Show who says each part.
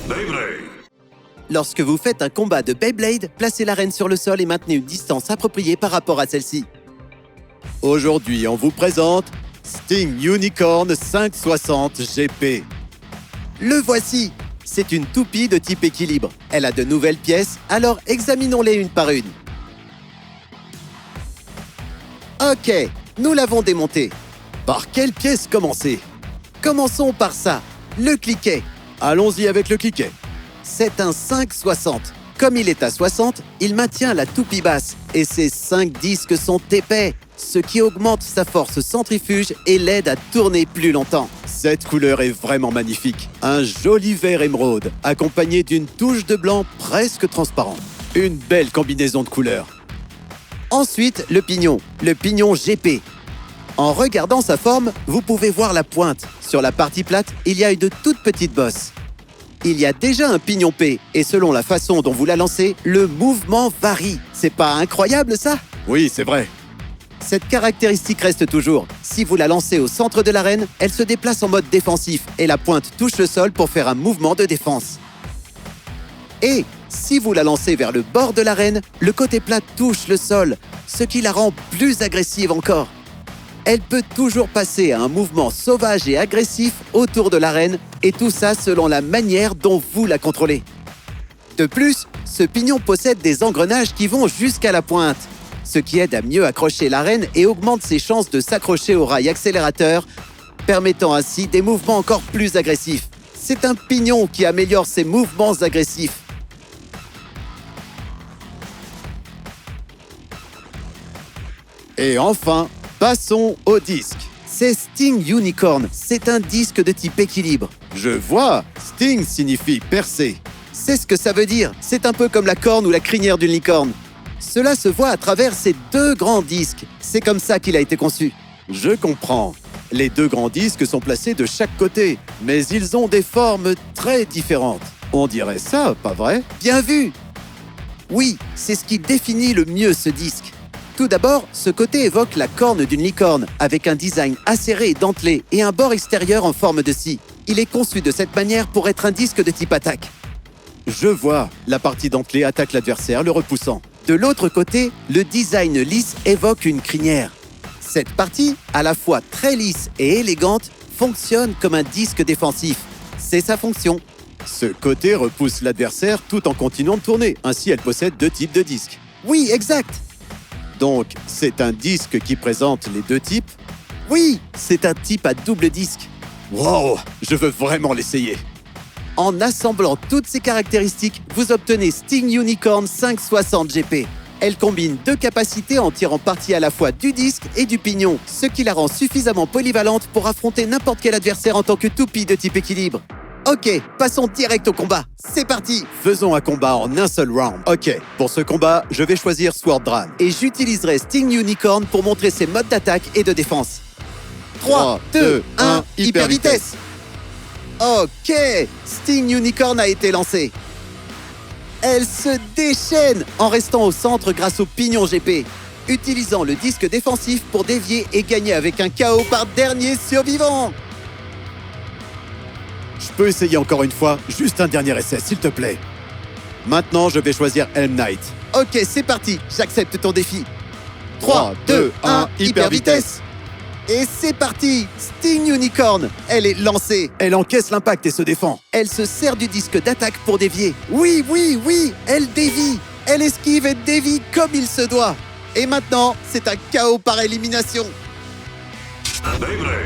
Speaker 1: Beyblade.
Speaker 2: Lorsque vous faites un combat de Beyblade, placez l'arène sur le sol et maintenez une distance appropriée par rapport à celle-ci. Aujourd'hui, on vous présente Sting Unicorn 560 GP. Le voici. C'est une toupie de type équilibre. Elle a de nouvelles pièces, alors examinons-les une par une. Ok, nous l'avons démontée. Par quelle pièce commencer? Commençons par ça, le cliquet. Allons-y avec le cliquet. C'est un 560. Comme il est à 60, il maintient la toupie basse et ses 5 disques sont épais, ce qui augmente sa force centrifuge et l'aide à tourner plus longtemps. Cette couleur est vraiment magnifique. Un joli vert émeraude, accompagné d'une touche de blanc presque transparent. Une belle combinaison de couleurs. Ensuite, le pignon GP. En regardant sa forme, vous pouvez voir la pointe. Sur la partie plate, il y a une toute petite bosse. Il y a déjà un pignon P, et selon la façon dont vous la lancez, le mouvement varie. C'est pas incroyable, ça? Oui, c'est vrai. Cette caractéristique reste toujours. Si vous la lancez au centre de l'arène, elle se déplace en mode défensif, et la pointe touche le sol pour faire un mouvement de défense. Et si vous la lancez vers le bord de l'arène, le côté plat touche le sol, ce qui la rend plus agressive encore. Elle peut toujours passer à un mouvement sauvage et agressif autour de l'arène, et tout ça selon la manière dont vous la contrôlez. De plus, ce pignon possède des engrenages qui vont jusqu'à la pointe, ce qui aide à mieux accrocher l'arène et augmente ses chances de s'accrocher au rail accélérateur, permettant ainsi des mouvements encore plus agressifs. C'est un pignon qui améliore ses mouvements agressifs. Et enfin, passons au disque. C'est Sting Unicorn, c'est un disque de type équilibre. Je vois, Sting signifie percer. C'est ce que ça veut dire, c'est un peu comme la corne ou la crinière d'une licorne. Cela se voit à travers ces deux grands disques, c'est comme ça qu'il a été conçu. Je comprends. Les deux grands disques sont placés de chaque côté, mais ils ont des formes très différentes. On dirait ça, pas vrai? Bien vu! Oui, c'est ce qui définit le mieux ce disque. Tout d'abord, ce côté évoque la corne d'une licorne, avec un design acéré et dentelé et un bord extérieur en forme de scie. Il est conçu de cette manière pour être un disque de type attaque. Je vois, la partie dentelée attaque l'adversaire, le repoussant. De l'autre côté, le design lisse évoque une crinière. Cette partie, à la fois très lisse et élégante, fonctionne comme un disque défensif. C'est sa fonction. Ce côté repousse l'adversaire tout en continuant de tourner, ainsi elle possède deux types de disques. Oui, exact! Donc, c'est un disque qui présente les deux types? Oui, c'est un type à double disque. Wow, je veux vraiment l'essayer. En assemblant toutes ces caractéristiques, vous obtenez Sting Unicorn 560 GP. Elle combine deux capacités en tirant parti à la fois du disque et du pignon, ce qui la rend suffisamment polyvalente pour affronter n'importe quel adversaire en tant que toupie de type équilibre. Ok, passons direct au combat. C'est parti! Faisons un combat en un seul round. Ok, pour ce combat, je vais choisir Sword Dran. Et j'utiliserai Sting Unicorn pour montrer ses modes d'attaque et de défense. 3, 2, 1, hyper vitesse! Ok, Sting Unicorn a été lancée. Elle se déchaîne en restant au centre grâce au pignon GP, utilisant le disque défensif pour dévier et gagner avec un KO par dernier survivant. Je peux essayer encore une fois, juste un dernier essai, s'il te plaît. Maintenant, je vais choisir Helm Knight. Ok, c'est parti, j'accepte ton défi. 3, 2, 1, hyper vitesse! Et c'est parti! Sting Unicorn! Elle est lancée! Elle encaisse l'impact et se défend. Elle se sert du disque d'attaque pour dévier. Oui, oui, oui! Elle dévie! Elle esquive et dévie comme il se doit. Et maintenant, c'est un KO par élimination.
Speaker 1: Beyblade.